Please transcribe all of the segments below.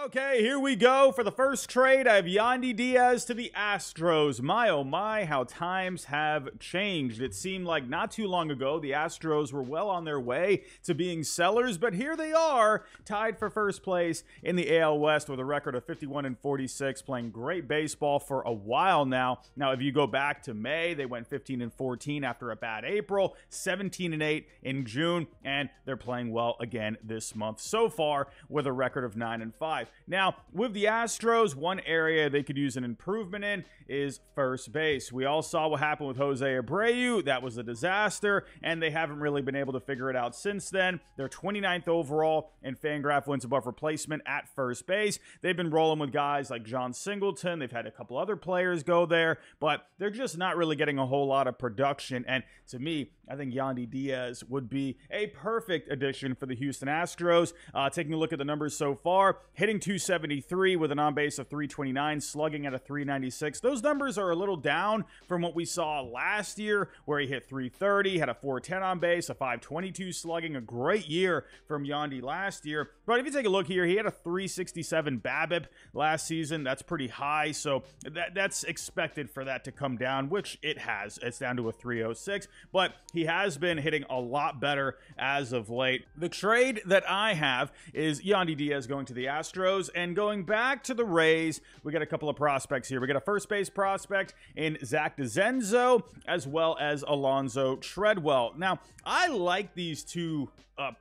Okay, here we go. For the first trade, I have Yandy Diaz to the Astros. My, oh my, how times have changed. It seemed like not too long ago, the Astros were well on their way to being sellers, but here they are, tied for first place in the AL West with a record of 51-46, playing great baseball for a while now. Now, if you go back to May, they went 15-14 after a bad April, 17-8 in June, and they're playing well again this month so far with a record of 9-5. Now, with the Astros, one area they could use an improvement in is first base. We all saw what happened with Jose Abreu. That was a disaster, and they haven't really been able to figure it out since then. They're 29th overall in Fangraph wins above replacement at first base. They've been rolling with guys like John Singleton. They've had a couple other players go there, but they're just not really getting a whole lot of production. And to me, I think Yandy Diaz would be a perfect addition for the Houston Astros. Taking a look at the numbers so far, hitting .273 with an on-base of .329, slugging at a .396. Those numbers are a little down from what we saw last year, where he hit .330, had a .410 on base, a .522 slugging. A great year from Yandy last year. But if you take a look here, he had a .367 BABIP last season. That's pretty high, so that's expected for that to come down, which it has. It's down to a .306, but he has been hitting a lot better as of late. The trade that I have is Yandy Diaz going to the Astros, and going back to the Rays, we got a couple of prospects here. We got a first base prospect in Zach DeZenzo, as well as Alonzo Treadwell. Now, I like these two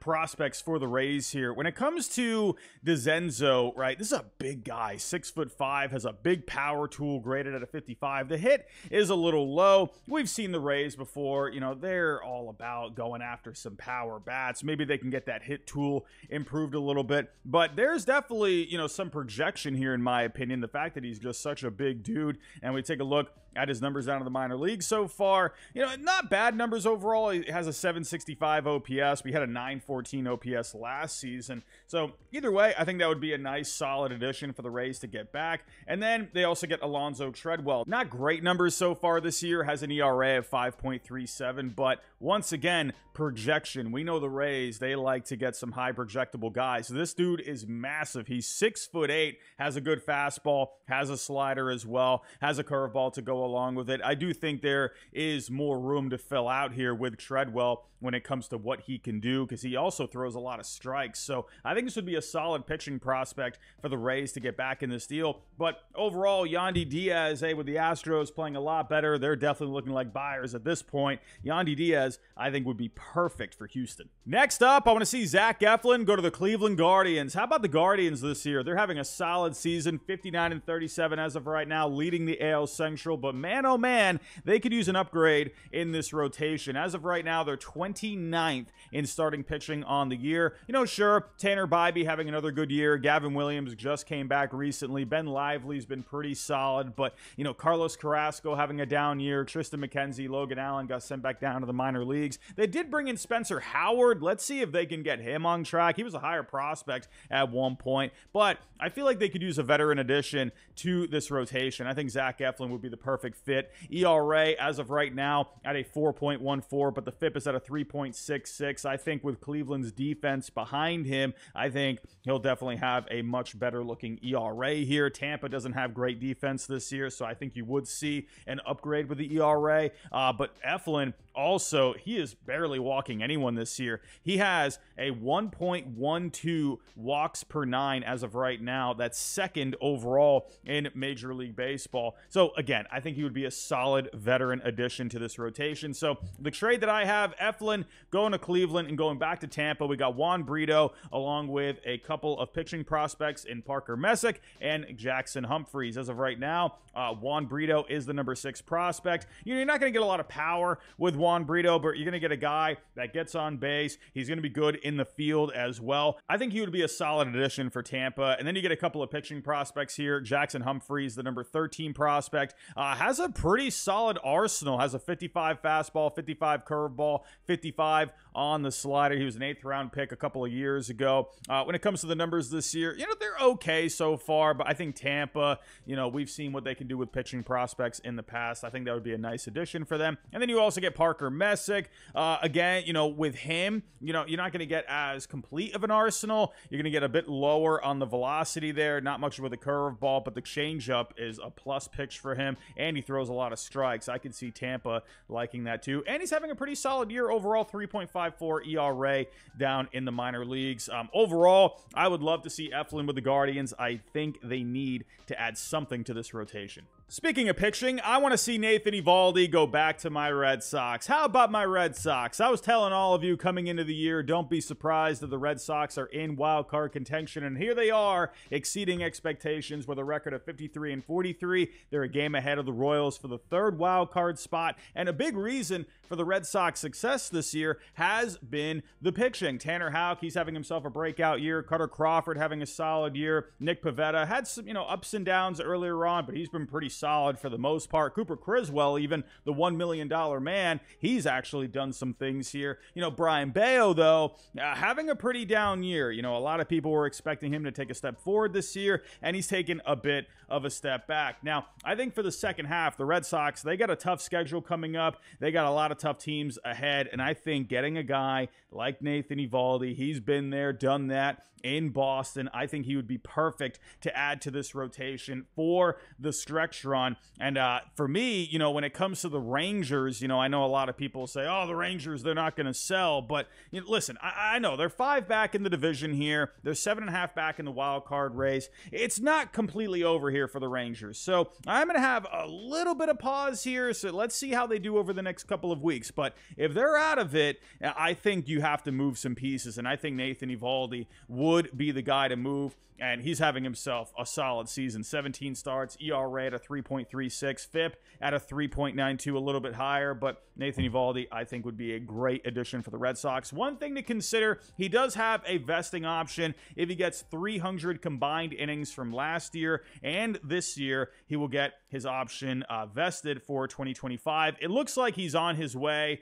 prospects for the Rays here. When it comes to DeZenzo, right, this is a big guy, 6'5", has a big power tool graded at a 55. The hit is a little low. We've seen the Rays before. You know, they're all about going after some power bats. Maybe they can get that hit tool improved a little bit, but there's definitely, you know, some projection here in my opinion. The fact that he's just such a big dude, and we take a look at his numbers down in the minor leagues so far, you know, not bad numbers overall. He has a 765 OPS. We had a 914 OPS last season. So either way, I think that would be a nice solid addition for the Rays to get back. And then they also get Alonzo Treadwell. Not great numbers so far this year, has an ERA of 5.37, but once again, projection. We know the Rays, they like to get some high projectable guys. So this dude is massive. He's 6'8", has a good fastball, has a slider as well, has a curveball to go along with it. I do think there is more room to fill out here with Treadwell when it comes to what he can do, because he also throws a lot of strikes. So I think this would be a solid pitching prospect for the Rays to get back in this deal. But overall, Yandy Diaz, with the Astros playing a lot better, they're definitely looking like buyers at this point. Yandy Diaz, I think, would be perfect for Houston. Next up, I want to see Zach Eflin go to the Cleveland Guardians. How about the Guardians this year? They're having a solid season, 59-37 as of right now, leading the AL Central. But man, oh man, they could use an upgrade in this rotation. As of right now, they're 29th in starting pitching on the year. You know, sure, Tanner Bybee having another good year. Gavin Williams just came back recently. Ben Lively's been pretty solid, but, you know, Carlos Carrasco having a down year. Tristan McKenzie, Logan Allen got sent back down to the minor leagues. They did bring in Spencer Howard. Let's see if they can get him on track. He was a higher prospect at one point, but I feel like they could use a veteran addition to this rotation. I think Zach Eflin would be the perfect fit. ERA as of right now at a 4.14, but the FIP is at a 3.66. I think with Cleveland's defense behind him, I think he'll definitely have a much better looking ERA here. Tampa doesn't have great defense this year, so I think you would see an upgrade with the ERA. But Eflin also, he is barely walking anyone this year. He has a 1.12 walks per 9 as of right now. That's second overall in Major League Baseball. So again, I think he would be a solid veteran addition to this rotation. So the trade that I have, Eflin going to Cleveland and going back to Tampa. We got Juan Brito along with a couple of pitching prospects in Parker Messick and Jackson Humphreys. As of right now, Juan Brito is the number 6 prospect. You know, you're not going to get a lot of power with Juan Brito, but you're going to get a guy that gets on base. He's going to be good in the field as well. I think he would be a solid addition for Tampa. And then you get a couple of pitching prospects here. Jackson Humphreys, the number 13 prospect, has a pretty solid arsenal. Has a 55 fastball, 55 curveball, 55 on the slider. He was an 8th round pick a couple of years ago. When it comes to the numbers this year, you know, they're okay so far, but I think Tampa, you know, we've seen what they can do with pitching prospects in the past. I think that would be a nice addition for them. And then you also get Parker Messick. Again, you know, with him, you know, you're not going to get as complete of an arsenal. You're going to get a bit lower on the velocity there, not much with a curveball, but the changeup is a plus pitch for him, and he throws a lot of strikes. I could see Tampa liking that too. And he's having a pretty solid year overall, 3.54 ERA down in the minor leagues. Overall, I would love to see Eflin with the Guardians. I think they need to add something to this rotation. Speaking of pitching, I want to see Nathan Eovaldi go back to my Red Sox. How about my Red Sox? I was telling all of you coming into the year, don't be surprised that the Red Sox are in wild card contention, and here they are, exceeding expectations with a record of 53-43. They're a game ahead of the Royals for the third wild card spot, and a big reason for the Red Sox success this year has been the pitching. Tanner Houck, he's having himself a breakout year. Cutter Crawford having a solid year. Nick Pivetta had some, ups and downs earlier on, but he's been pretty solid for the most part. Cooper Criswell, even the $1 million man, he's actually done some things here. Brian Bayo, though, having a pretty down year. A lot of people were expecting him to take a step forward this year, and he's taken a bit of a step back. Now, I think for the second half, the Red Sox, they got a tough schedule coming up. They got a lot of tough teams ahead, and I think getting a guy like Nathan Eovaldi, he's been there, done that in Boston. I think he would be perfect to add to this rotation for the stretch run. And for me, when it comes to the Rangers, I know a lot of people say, oh, the Rangers, they're not going to sell. But listen, I know they're 5 back in the division here. They're 7.5 back in the wild card race. It's not completely over here for the Rangers. So I'm going to have a little bit of pause here. So let's see how they do over the next couple of weeks. But if they're out of it, I think you have to move some pieces. And I think Nathan Eovaldi would be the guy to move. And he's having himself a solid season. 17 starts, ERA at a 3.36, FIP at a 3.92, a little bit higher. But Nathan Eovaldi, I think, would be a great addition for the Red Sox. One thing to consider, he does have a vesting option. If he gets 300 combined innings from last year and this year, he will get his option vested for 2025. It looks like he's on his way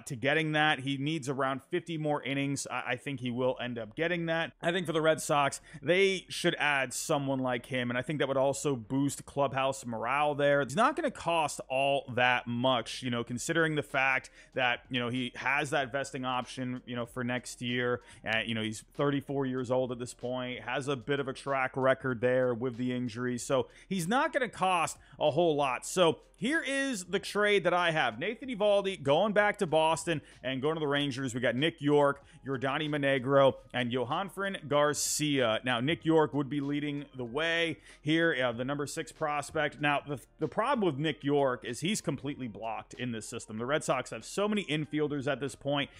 to getting that. He needs around 50 more innings. I think he will end up getting that. I think for the Red Sox, they should add someone like him, and I think that would also boost clubhouse morale there. It's not going to cost all that much, considering the fact that, he has that vesting option, for next year, and, he's 34 years old at this point, has a bit of a track record there with the injuries, so he's not going to cost a whole lot. So here is the trade that I have. Nathan Eovaldi going back to Boston and going to the Rangers. We got Nick York, Yordany Monegro, and Johanfran Garcia. Now, Nick York would be leading the way here, the number 6 prospect. Now, the problem with Nick York is he's completely blocked in this system. The Red Sox have so many infielders at this point,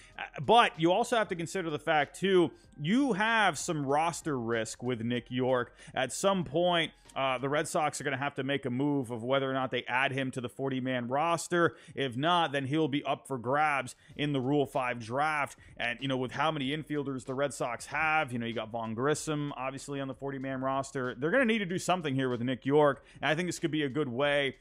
but you also have to consider the fact, too, you have some roster risk with Nick York. At some point, the Red Sox are going to have to make a move of whether or not they add him to the 40-man roster. If not, then he'll be up for grabs in the Rule 5 draft. And, with how many infielders the Red Sox have, you got Vaughn Grissom, obviously, on the 40-man roster. They're going to need to do something here with Nick York. And I think this could be a good way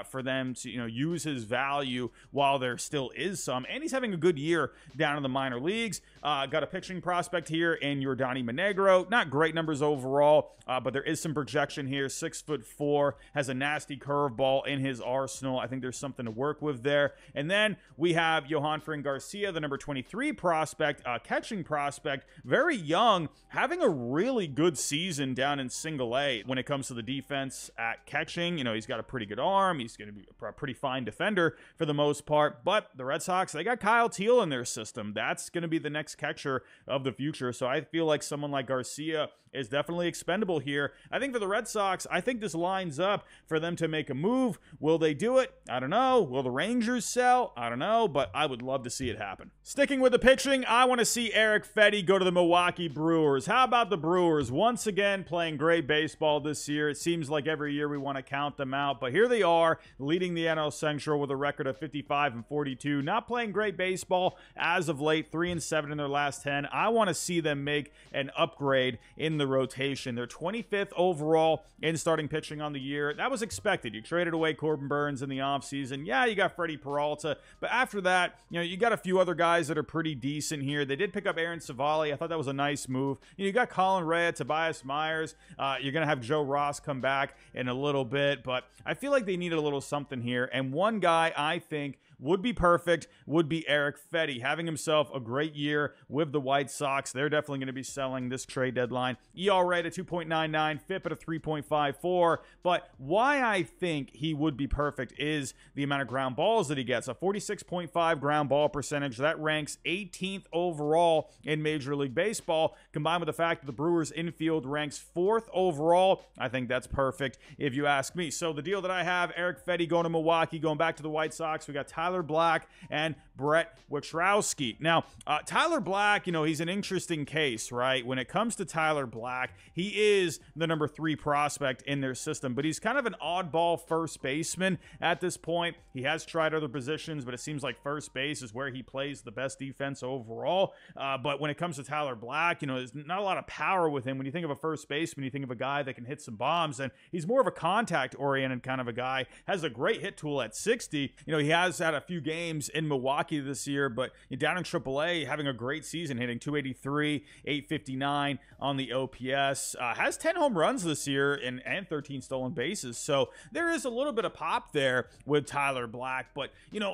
for them to, use his value while there still is some. And he's having a good year down in the minor leagues. Got a pitching prospect here in Yordany Monegro. Not great numbers overall, but there is some projection here. 6'4", has a nasty curveball in his arsenal. I think there's something to work with there. And then we have Johanfran Garcia, the number 23 prospect, catching prospect, very young, having a really good season down in Single A when it comes to the defense at catching. He's got a pretty good arm. He's going to be a pretty fine defender for the most part. But the Red Sox, they got Kyle Teal in their system. That's going to be the next catcher of the future. So I feel like someone like Garcia is definitely expendable here. I think for the Red Sox, I think this lines up for them to make a move. Will they do it? I don't know. Will the Rangers sell? I don't know, but I would love to see it happen. Sticking with the pitching, I want to see Eric Fetty go to the Milwaukee Brewers. How about the Brewers? Once again, playing great baseball this year. It seems like every year we want to count them out, but here they are, leading the NL Central with a record of 55-42. Not playing great baseball as of late, 3-7 in their last 10. I want to see them make an upgrade in the rotation. They're 25th overall in starting pitching on the year. That was expected. You traded away Corbin Burns in the offseason. Yeah, you got Freddie Peralta, but after that, you got a few other guys that are pretty decent here. They did pick up Aaron Savali. I thought that was a nice move. You got Colin Rea, Tobias Myers. You're going to have Joe Ross come back in a little bit, but I feel like they needed a little something here, and one guy I think would be perfect would be Eric Fedde, having himself a great year with the White Sox. They're definitely going to be selling this trade deadline. ERA at 2.99, FIP at a 3.54. But why I think he would be perfect is the amount of ground balls that he gets. A 46.5 ground ball percentage. That ranks 18th overall in Major League Baseball. Combined with the fact that the Brewers infield ranks 4th overall, I think that's perfect if you ask me. So the deal that I have, Eric Fedde going to Milwaukee, going back to the White Sox. We got Tyler Black and Brett Wachowski. Now, Tyler Black, he's an interesting case, right? When it comes to Tyler Black, he is the number 3 prospect in their system, but he's kind of an oddball first baseman at this point. He has tried other positions, but it seems like first base is where he plays the best defense overall. But when it comes to Tyler Black, there's not a lot of power with him. When you think of a first baseman, you think of a guy that can hit some bombs, and he's more of a contact-oriented kind of a guy. Has a great hit tool at 60. He has had a few games in Milwaukee this year, but down in AAA, having a great season, hitting 283, 859 on the OPS. Has 10 home runs this year and 13 stolen bases. So there is a little bit of pop there with Tyler Black. But,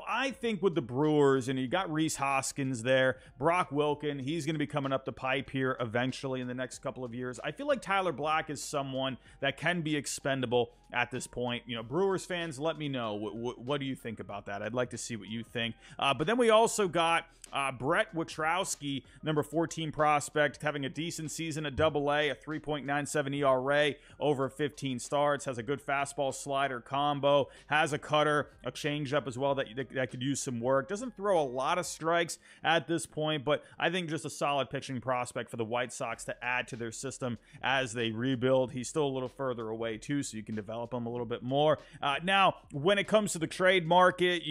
I think with the Brewers, and you got Rhys Hoskins there, Brock Wilken, he's going to be coming up the pipe here eventually in the next couple of years. I feel like Tyler Black is someone that can be expendable at this point. Brewers fans, let me know. What do you think about that? I'd like to see what you think. But then we also got Brett Wachowski, number 14 prospect, having a decent season at AA, a 3.97 ERA over 15 starts, has a good fastball slider combo, has a cutter, a changeup as well that could use some work. Doesn't throw a lot of strikes at this point, but I think just a solid pitching prospect for the White Sox to add to their system as they rebuild. He's still a little further away too, so you can develop him a little bit more. Now, when it comes to the trade market,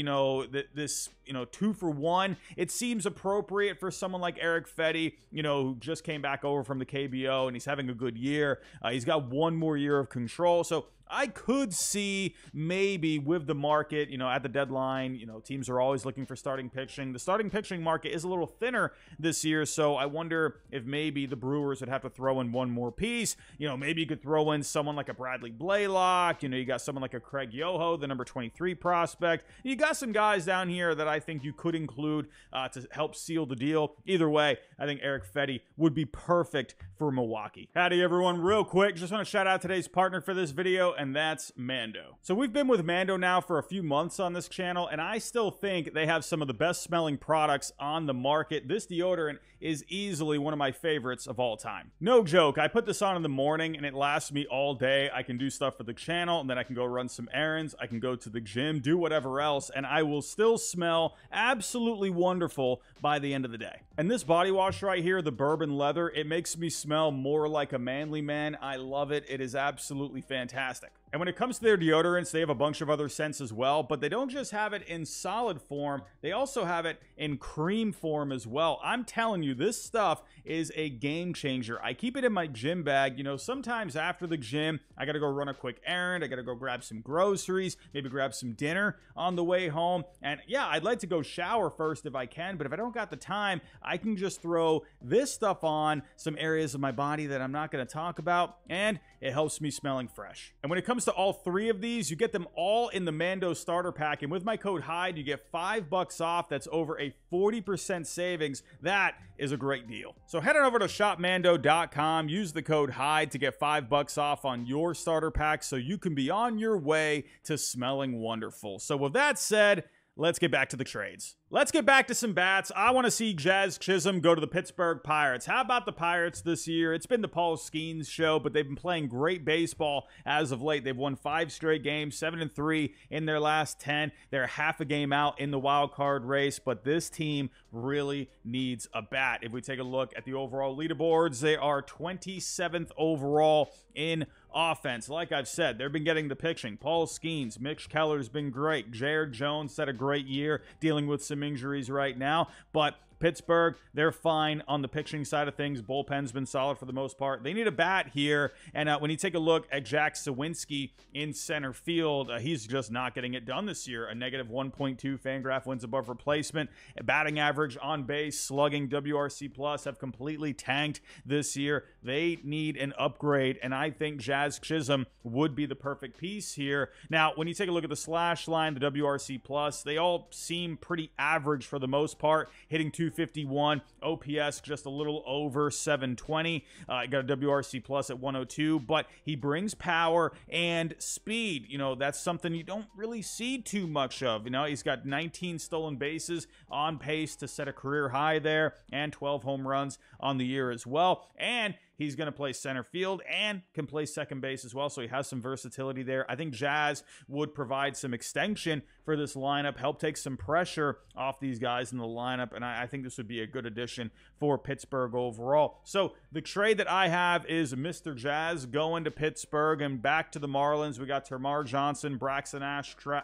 this 2-for-1, it seems appropriate for someone like Eric Fedde, who just came back over from the KBO and he's having a good year. He's got one more year of control, so I could see maybe with the market, at the deadline, teams are always looking for starting pitching. The starting pitching market is a little thinner this year, so I wonder if maybe the Brewers would have to throw in one more piece. Maybe you could throw in someone like a Bradley Blaylock. You got someone like a Craig Yoho, the number 23 prospect. You got some guys down here that I think you could include to help seal the deal. Either way, I think Eric Fedde would be perfect for Milwaukee. Howdy, everyone. Real quick, just want to shout out today's partner for this video, and that's Mando. So we've been with Mando now for a few months on this channel, and I still think they have some of the best smelling products on the market. This deodorant is easily one of my favorites of all time. No joke, I put this on in the morning and it lasts me all day. I can do stuff for the channel, and then I can go run some errands, I can go to the gym, do whatever else, and I will still smell absolutely wonderful by the end of the day. And this body wash right here, the bourbon leather, it makes me smell more like a manly man. I love it. It is absolutely fantastic. And when it comes to their deodorants, they have a bunch of other scents as well, but they don't just have it in solid form, they also have it in cream form as well. I'm telling you, this stuff is a game changer. I keep it in my gym bag. Sometimes after the gym, I gotta go run a quick errand, I gotta go grab some groceries, maybe grab some dinner on the way home. And yeah, I'd like to go shower first if I can, but if I don't got the time, I can just throw this stuff on some areas of my body that I'm not gonna talk about, and it helps me smelling fresh. And when it comes to all three of these, you get them all in the Mando starter pack, and with my code HYDE, you get $5 off. That's over a 40% savings. That is a great deal. So head on over to shopmando.com, use the code HYDE to get $5 off on your starter pack so you can be on your way to smelling wonderful. So with that said, let's get back to the trades. Let's get back to some bats. I want to see Jazz Chisholm go to the Pittsburgh Pirates. How about the Pirates this year? It's been the Paul Skeens show, but they've been playing great baseball as of late. They've won 5 straight games, 7-3 in their last 10. They're half a game out in the wild card race, but this team really needs a bat. If we take a look at the overall leaderboards, they are 27th overall in offense. Like I've said, they've been getting the pitching. Paul Skeens, Mitch Keller's been great. Jared Jones had a great year, dealing with some injuries right now, but Pittsburgh, they're fine on the pitching side of things. Bullpen's been solid for the most part. They need a bat here. And when you take a look at Jack Sawinski in center field, he's just not getting it done this year. A negative 1.2 Fangraph wins above replacement. A batting average, on base, slugging, WRC plus have completely tanked this year. They need an upgrade, and I think Jazz Chisholm would be the perfect piece here. Now, when you take a look at the slash line, the WRC plus, they all seem pretty average for the most part, hitting 251, OPS just a little over 720. Got a WRC plus at 102, but he brings power and speed. You know, that's something you don't really see too much of. You know, he's got 19 stolen bases, on pace to set a career high there, and 12 home runs on the year as well. And he's going to play center field and can play second base as well, so he has some versatility there. I think Jazz would provide some extension for this lineup, help take some pressure off these guys in the lineup, and I think this would be a good addition for Pittsburgh overall. So the trade that I have is Mr. Jazz going to Pittsburgh, and back to the Marlins. We got Termarr Johnson, Braxton Ashcraft,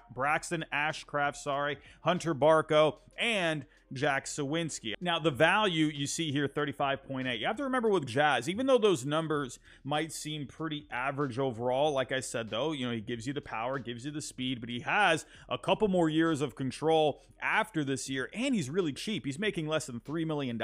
Hunter Barco, and Jack Sawinski. Now, the value you see here, 35.8. You have to remember with Jazz, even though those numbers might seem pretty average overall, like I said, though, you know, he gives you the power, gives you the speed, but he has a couple more years of control after this year, and he's really cheap. He's making less than $3 million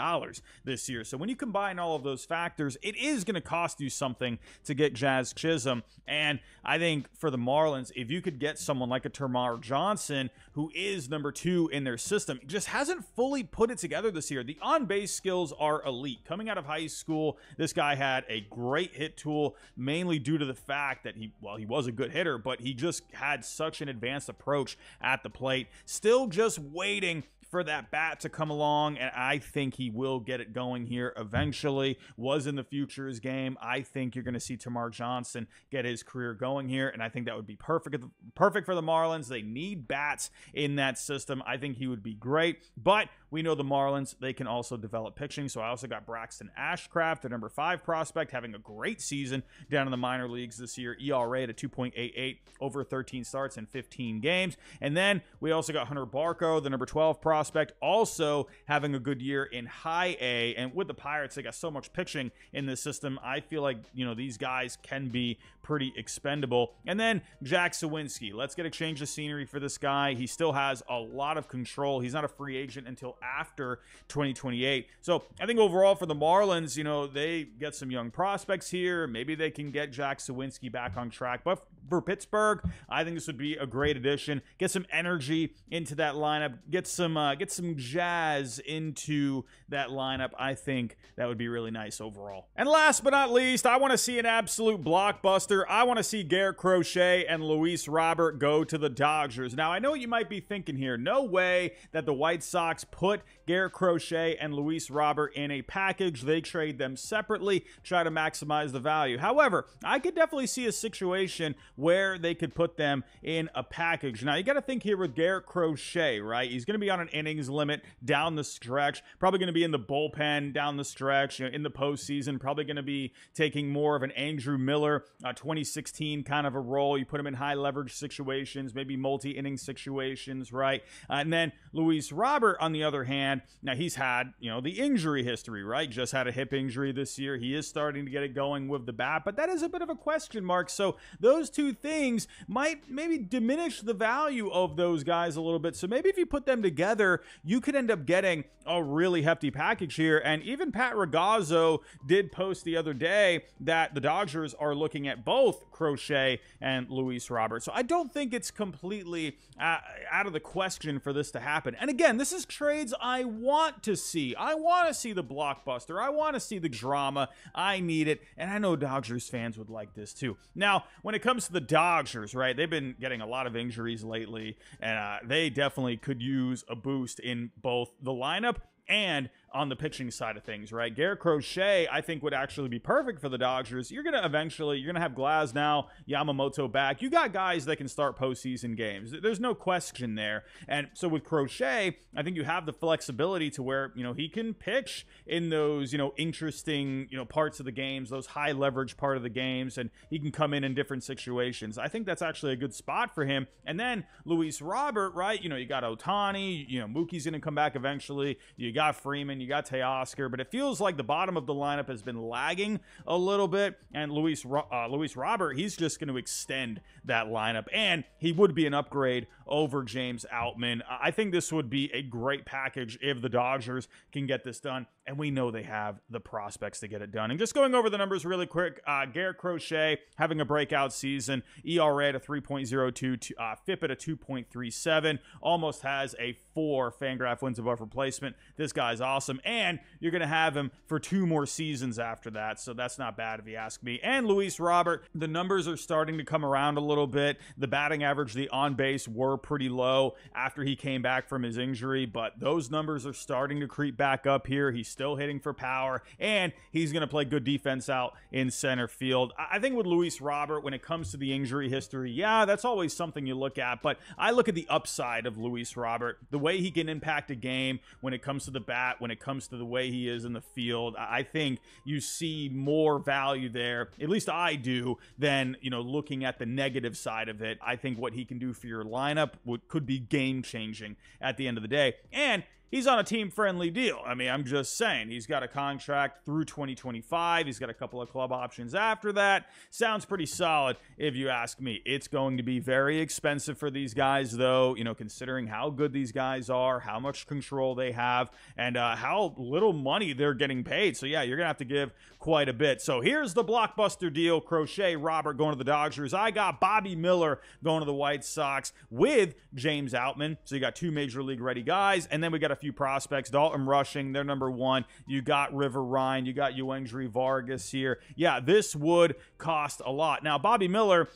this year. So when you combine all of those factors, it is going to cost you something to get Jazz Chisholm. And I think for the Marlins, if you could get someone like a Termarr Johnson, who is number 2 in their system, just hasn't fully put it together this year. The on-base skills are elite. Coming out of high school, this guy had a great hit tool, mainly due to the fact that he was a good hitter, but he just had such an advanced approach at the plate. Still just waiting for that bat to come along, and I think he will get it going here eventually. Was in the futures game. I think you're going to see Termarr Johnson get his career going here, and I think that would be perfect for the Marlins. They need bats in that system. I think he would be great, but we know the Marlins, they can also develop pitching, so I also got Braxton Ashcraft, the number 5 prospect, having a great season down in the minor leagues this year. ERA at a 2.88 over 13 starts in 15 games. And then we also got Hunter Barco, the number 12 prospect, also having a good year in high A. And with the Pirates, they got so much pitching in this system. I feel like, you know, these guys can be pretty expendable. And then Jack Sawinski. Let's get a change of scenery for this guy. He still has a lot of control. He's not a free agent until after 2028. So I think overall for the Marlins, you know, they get some young prospects here. Maybe they can get Jack Sawinski back on track. But for Pittsburgh, I think this would be a great addition. Get some energy into that lineup. Get some jazz into that lineup. I think that would be really nice overall. And last but not least, I want to see an absolute blockbuster. I want to see Garrett Crochet and Luis Robert go to the Dodgers. Now, I know what you might be thinking here. No way that the White Sox put Garrett Crochet and Luis Robert in a package. They trade them separately, try to maximize the value. However, I could definitely see a situation where they could put them in a package. Now, you got to think here with Garrett Crochet, right? He's going to be on an innings limit down the stretch, probably going to be in the bullpen down the stretch, you know, in the postseason, probably going to be taking more of an Andrew Miller 2016 kind of a role. You put him in high leverage situations, maybe multi-inning situations, right? And then Luis Robert, on the other hand, now he's had, you know, the injury history, right? Just had a hip injury this year. He is starting to get it going with the bat, but that is a bit of a question mark. So those two things might maybe diminish the value of those guys a little bit. So maybe if you put them together, you could end up getting a really hefty package here. And even Pat Ragazzo did post the other day that the Dodgers are looking at both Crochet and Luis Robert. So I don't think it's completely out of the question for this to happen. And again, this is trades I want to see. I want to see the blockbuster. I want to see the drama. I need it. And I know Dodgers fans would like this too. Now, when it comes to the Dodgers, right, they've been getting a lot of injuries lately, and they definitely could use a boost in both the lineup and on the pitching side of things, right? Garrett Crochet, I think, would actually be perfect for the Dodgers. You're going to have Glasnow, Yamamoto back. You got guys that can start postseason games. There's no question there. And so with Crochet, I think you have the flexibility to where, he can pitch in those, interesting, parts of the games, those high leverage part of the games, and he can come in different situations. I think that's actually a good spot for him. And then Luis Robert, right? You got Ohtani, Mookie's going to come back eventually. You got Freeman, you got Teoscar, but it feels like the bottom of the lineup has been lagging a little bit. And Luis Robert, he's just going to extend that lineup, and he would be an upgrade over James Outman. I think this would be a great package if the Dodgers can get this done, and we know they have the prospects to get it done. And just going over the numbers really quick, Garrett Crochet having a breakout season, ERA at a 3.02, FIP at a 2.37, almost has a 4 Fangraph wins above replacement. This guy's awesome, and you're going to have him for 2 more seasons after that, so that's not bad if you ask me. And Luis Robert, the numbers are starting to come around a little bit. The batting average, the on base were pretty low after he came back from his injury, but those numbers are starting to creep back up here. He's still hitting for power, and he's going to play good defense out in center field. I think with Luis Robert, when it comes to the injury history, yeah, that's always something you look at, but I look at the upside of Luis Robert, the way he can impact a game when it comes to the bat, when it comes to the way he is in the field. I think you see more value there, at least I do, than, looking at the negative side of it. I think what he can do for your lineup could be game-changing at the end of the day. And he's on a team-friendly deal. I mean, I'm just saying. He's got a contract through 2025. He's got a couple of club options after that. Sounds pretty solid, if you ask me. It's going to be very expensive for these guys, though, considering how good these guys are, how much control they have, and how little money they're getting paid. So, yeah, you're going to have to give quite a bit. So, here's the blockbuster deal. Crochet, Robert going to the Dodgers. I got Bobby Miller going to the White Sox with James Outman. So, you got 2 Major League ready guys, and then we got a few prospects. Dalton Rushing, they're number 1. You got River Ryan. You got Yoendry Vargas here. Yeah, this would cost a lot. Now, Bobby Miller,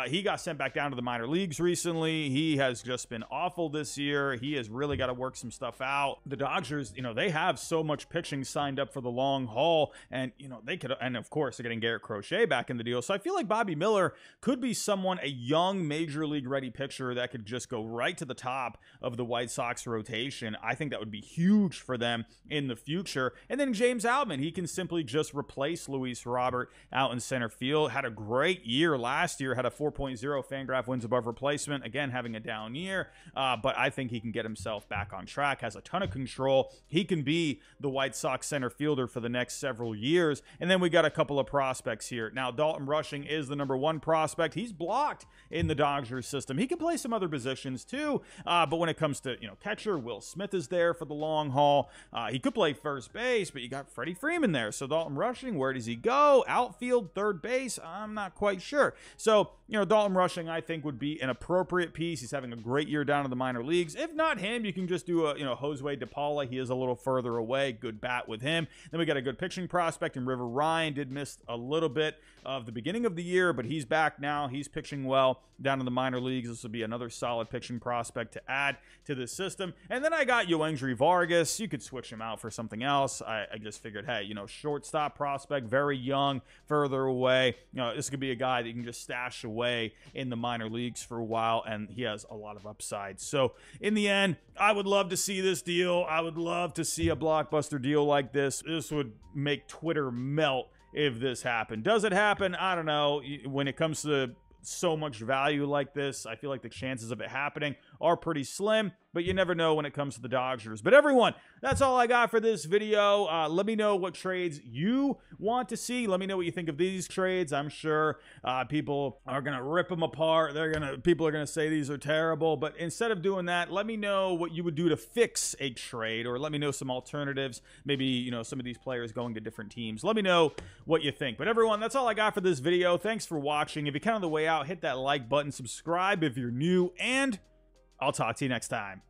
he got sent back down to the minor leagues recently. He has just been awful this year. He has really got to work some stuff out. The Dodgers, they have so much pitching signed up for the long haul, and, they could, and of course, they're getting Garrett Crochet back in the deal. So I feel like Bobby Miller could be someone, a young Major League ready pitcher that could just go right to the top of the White Sox rotation. I think that would be huge for them in the future. And then James Outman, he can simply just replace Luis Robert out in center field. Had a great year last year, had a 4.0 Fangraph wins above replacement. Again, having a down year, but I think he can get himself back on track, has a ton of control. He can be the White Sox center fielder for the next several years. And then we got a couple of prospects here. Now, Dalton Rushing is the number 1 prospect. He's blocked in the Dodgers system. He can play some other positions too, but when it comes to, catcher, Will Smith is there for the long haul. He could play first base, but you got Freddie Freeman there. So Dalton Rushing, where does he go? Outfield, third base? I'm not quite sure. So, Dalton Rushing, I think, would be an appropriate piece. He's having a great year down in the minor leagues. If not him, you can just do a, Josue DePaula. He is a little further away. Good bat with him. Then we got a good pitching prospect in River Ryan. Did miss a little bit of the beginning of the year, but he's back now. He's pitching well down in the minor leagues. This would be another solid pitching prospect to add to this system. And then I got Yoendry Vargas. You could switch him out for something else. I just figured, hey, shortstop prospect, very young, further away. This could be a guy that you can just stash away in the minor leagues for a while, and he has a lot of upside. So in the end, I would love to see this deal. I would love to see a blockbuster deal like this. This would make Twitter melt if this happened. Does it happen? I don't know. When it comes to so much value like this, I feel like the chances of it happening are pretty slim, but you never know when it comes to the Dodgers. But everyone, that's all I got for this video. Let me know what trades you want to see. Let me know what you think of these trades. I'm sure people are going to rip them apart. People are going to say these are terrible. But instead of doing that, let me know what you would do to fix a trade, or let me know some alternatives. Maybe, some of these players going to different teams. Let me know what you think. But everyone, that's all I got for this video. Thanks for watching. If you count on the way out, hit that like button, subscribe if you're new, and I'll talk to you next time.